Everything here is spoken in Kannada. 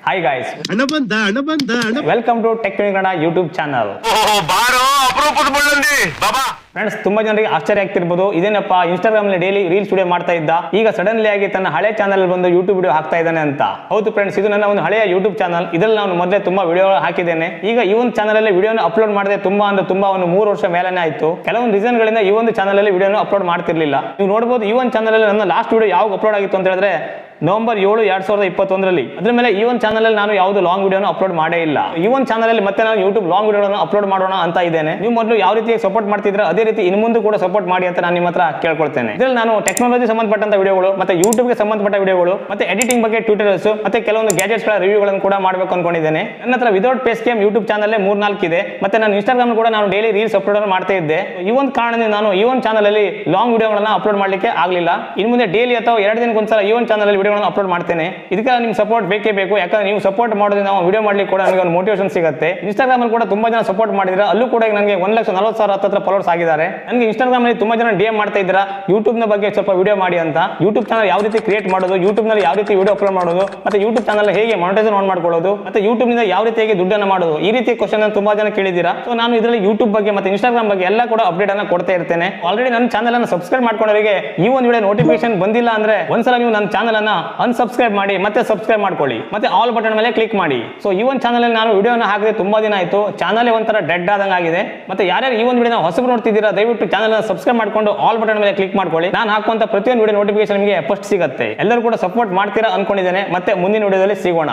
Hi guys, welcome to Tech Kannada YouTube channel. Friends, ತುಂಬಾ ಜನರಿಗೆ ಆಶ್ಚರ್ಯ ಆಗ್ತಿರ್ಬೋದು, ಇದೇನಪ್ಪ ಇನ್ಸ್ಟಾಗ್ರಾಮ್ ನಲ್ಲಿ ಡೈಲಿ ರೀಲ್ಸ್ ವಿಡಿಯೋ ಮಾಡ್ತಾ ಇದ್ದ, ಈಗ ಸಡನ್ಲಿ ಆಗಿ ತನ್ನ ಹಳೆ ಚಾನಲ್ ಬಂದು ಯೂಟ್ಯೂಬ್ ವಿಡಿಯೋ ಹಾಕ್ತಾ ಇದ್ದಾನೆ ಅಂತ. ಹೌದು ಫ್ರೆಂಡ್ಸ್, ಇದು ನನ್ನ ಒಂದು ಹಳೆಯ ಯೂಟ್ಯೂಬ್ ಚಾನಲ್. ಇದರಲ್ಲಿ ನಾನು ಮೊದಲೇ ತುಂಬಾ ವಿಡಿಯೋ ಹಾಕಿದ್ದೇನೆ. ಈಗ ಈ ಒಂದು ಚಾನಲ್ ಅಲ್ಲಿ ವಿಡಿಯೋನ ಅಪ್ಲೋಡ್ ಮಾಡಿದೆ ತುಂಬಾ ಒಂದು 3 ವರ್ಷ ಮೇಲೇನೆ ಆಯ್ತು. ಕೆಲವೊಂದು ರೀಸನ್ ಗಳಿಂದ ಈ ಒಂದು ಚಾನಲ್ ಅಲ್ಲಿ ವಿಡಿಯೋನ ಅಪ್ಲೋಡ್ ಮಾಡ್ತಿರ್ಲಿಲ್ಲ. ನೀವು ನೋಡಬಹುದು, ಈ ಒಂದು ಚಾನಲ್ ಅಲ್ಲಿ ನನ್ನ ಲಾಸ್ಟ್ ವಿಡಿಯೋ ಯಾವಾಗ ಅಪ್ಲೋಡ್ ಆಗಿತ್ತು ಅಂತ ಹೇಳಿದ್ರೆ ನವೆಂಬರ್ 7, 2021 ಅದ್ರ ಮೇಲೆ ಈ ಒಂದು ಚಾನಲ್ ಅಲ್ಲಿ ನಾನು ಯಾವುದು ಲಾಂಗ್ ವಿಡಿಯೋನ ಅಪ್ಲೋಡ್ ಮಾಡೇ ಇಲ್ಲ. ಈ ಒಂದು ಚಾನಲ್ ಅಲ್ಲಿ ಮತ್ತೆ ನಾನು ಯೂಟ್ಯೂಬ್ ಲಾಂಗ್ ವಿಡಿಯೋನ ಅಪ್ಲೋಡ್ ಮಾಡೋಣ ಅಂತ ಇದ್ದೇನೆ. ನೀವು ಮೊದಲು ಯಾವ ರೀತಿ ಸಪೋರ್ಟ್ ಮಾಡ್ತಿದ್ರೆ ಅದೇ ರೀತಿ ಇನ್ನು ಮುಂದೆ ಕೂಡ ಸಪೋರ್ಟ್ ಮಾಡಿ ಅಂತ ನಾನು ನಿಮ್ಮ ಹತ್ರ ಕೇಳ್ಕೊಳ್ತೇನೆ. ಇದರಲ್ಲಿ ನಾನು ಟೆಕ್ನಾಲಜಿ ಸಂಬಂಧಪಟ್ಟಂತ ವಿಡಿಯೋಗಳು, ಮತ್ತೆ ಯೂಟ್ಯೂಬ್ ಗೆ ಸಂಬಂಧಪಟ್ಟ ವಿಡಿಯೋಗಳು, ಮತ್ತೆ ಎಡಿಟಿಂಗ್ ಬಗ್ಗೆ ಟ್ಯೂಟೋರಿಯಲ್ಸ್, ಮತ್ತೆ ಕೆಲವೊಂದು ಗ್ಯಾಜೆಟ್ಸ್ ಗಳ ರಿವ್ಯೂಗಳನ್ನು ಕೂಡ ಮಾಡಬೇಕು ಅನ್ಕೊಂಡಿದ್ದೇನೆ. ನನ್ನ ಹತ್ರ without face cam YouTube channel 3-4 ಇದೆ. ಮತ್ತೆ ನಾನು ಇನ್ಸ್ಟಾಗ್ರಾಮ್ ಕೂಡ ನಾನು ಡೈಲಿ ರೀಲ್ಸ್ ಅಪ್ಲೋಡ್ ಮಾಡ್ತಾ ಇದ್ದೆ. ಈ ಒಂದು ಕಾರಣದಿಂದ ನಾನು ಈ ಒಂದು ಚಾನಲ್ ಅಲ್ಲಿ ಲಾಂಗ್ ವಿಡಿಯೋಗಳನ್ನ ಅಪ್ಲೋಡ್ ಮಾಡ್ಲಿಕ್ಕೆ ಆಗಲಿಲ್ಲ. ಇನ್ನು ಮುಂದೆ ಡೈಲಿ ಅಥವಾ 2 ದಿನಕ್ಕೊಂದ್ಸಲ ಈ ಒಂದು ಚಾನಲ್ ಅಲ್ಲಿ ವಿಡಿಯೋಗಳನ್ನ ಅಪ್ಲೋಡ್ ಮಾಡ್ತೇನೆ. ಇದಕ್ಕೆ ನಿಮ್ ಸಪೋರ್ಟ್ ಬೇಕೇ ಬೇಕು. ಯಾಕಂದ್ರೆ ನೀವು ಸಪೋರ್ಟ್ ಮಾಡೋದ್ರಿಂದ ನಾವು ವಿಡಿಯೋ ಮಾಡ್ಲಿಕ್ಕೆ ಕೂಡ ನನಗೆ ಒಂದು ಮೋಟಿವೇಶನ್ ಸಿಗುತ್ತೆ. ಇನ್ಸ್ಟಾಗ್ರಾಮ್ ಅಲ್ಲಿ ಕೂಡ ತುಂಬಾ ಜನ ಸಪೋರ್ಟ್ ಮಾಡಿದ್ರೆ, ಅಲ್ಲೂ ಕೂಡ ನನಗೆ 1,40,000 ಹತ್ರ ಫಾಲೋವರ್ಸ್ ಆಗಿದ್ದಾರೆ. ನನಗೆ ಇನ್ಸ್ಟಾಗ್ರಾಮ್ ಅಲ್ಲಿ ತುಂಬಾ ಜನ DM ಮಾಡ್ತಾ ಇದ್ದೀರಾ ಯೂಟ್ಯೂಬ್ ನ ಬಗ್ಗೆ ಸ್ವಲ್ಪ ವಿಡಿಯೋ ಮಾಡಿ ಅಂತ. ಯೂಟ್ಯೂಬ್ ಚಾನಲ್ ಯಾವ ರೀತಿ ಕ್ರಿಯೇಟ್ ಮಾಡೋದು, ಯೂಟ್ಯೂಬ್ ನಲ್ಲಿ ಯಾವ ರೀತಿ ವಿಡಿಯೋ ಅಪ್ಲೋಡ್ ಮಾಡೋದು, ಮತ್ತೆ ಯೂಟ್ಯೂಬ್ ಚಾನಲ್ ಹೇಗೆ ಮಾನಿಟೈಸೇಷನ್ ಆನ್ ಮಾಡ್ಕೊಳ್ಳೋದು, ಮತ್ತೆ ಯೂಟ್ಯೂಬ್ ನಿಂದ ಯಾವ ರೀತಿಯಾಗಿ ದುಡ್ಡನ್ನು ಮಾಡೋದು, ಈ ರೀತಿ ಕ್ವಶನ್ ತುಂಬಾ ಜನ ಕೇಳಿದ್ದೀರಾ. ಸೊ ನಾನು ಇದರಲ್ಲಿ ಯೂಟ್ಯೂಬ್ ಬಗ್ಗೆ ಮತ್ತೆ ಇನ್ಸ್ಟಾಗ್ರಾಮ್ ಬಗ್ಗೆ ಎಲ್ಲ ಕೂಡ ಅಪ್ಡೇಟ್ ಅನ್ನ ಕೊಡ್ತಾ ಇರ್ತೇನೆ. ಆಲ್ರೆಡಿ ನನ್ನ ಚಾನಲ್ ಅನ್ನು ಸಬ್ಸ್ಕ್ರೈಬ್ ಮಾಡ್ಕೊಂಡವರಿಗೆ ಈ ಒಂದು ವಿಡಿಯೋ ನೋಟಿಫಿಕೇಶನ್ ಬಂದಿಲ್ಲ ಅಂದ್ರೆ ಒಂದ್ಸಲ ನೀವು ನನ್ನ ಚಾನಲ್ ಅನ್ನ ಅನ್ಸಬ್ಸ್ಕ್ರೈಬ್ ಮಾಡಿ ಮತ್ತೆ ಸಬ್ಸ್ಕ್ರೈಬ್ ಮಾಡ್ಕೊಳ್ಳಿ, ಮತ್ತೆ ಆಲ್ ಬಟನ್ ಮೇಲೆ ಕ್ಲಿಕ್ ಮಾಡಿ. ಸೊ ಈ ಒಂದು ಚಾನಲ್ ಅಲ್ಲಿ ನಾನು ವಿಡಿಯೋನ ಹಾಕಿದ್ರೆ ತುಂಬಾ ದಿನ ಆಯ್ತು, ಚಾನಲ್ ಒಂಥರ ಡೆಡ್ ಆದಂಗೆ ಆಗಿದೆ. ಮತ್ತೆ ಯಾರ್ಯಾರು ಈ ಒಂದು ವಿಡಿಯೋ ಹೊಸಬರು ನೋಡ್ತಿದ್ದೀರಾ, ದಯವಿಟ್ಟು ಚಾನಲ್ ಅನ್ನು ಸಬ್ಸ್ಕ್ರೈಬ್ ಮಾಡ್ಕೊಂಡು ಆಲ್ ಬಟನ್ ಮೇಲೆ ಕ್ಲಿಕ್ ಮಾಡ್ಕೊಳ್ಳಿ. ನಾನು ಹಾಕುವಂತ ಪ್ರತಿಯೊಂದು ವಿಡಿಯೋ ನೋಟಿಫಿಕೇಶನ್ ನಿಮಗೆ ಫಸ್ಟ್ ಸಿಗುತ್ತೆ. ಎಲ್ಲರೂ ಕೂಡ ಸಪೋರ್ಟ್ ಮಾಡ್ತೀರಾ ಅನ್ಕೊಂಡಿದ್ದೇನೆ. ಮತ್ತೆ ಮುಂದಿನ ವಿಡಿಯೋದಲ್ಲಿ ಸಿಗೋಣ.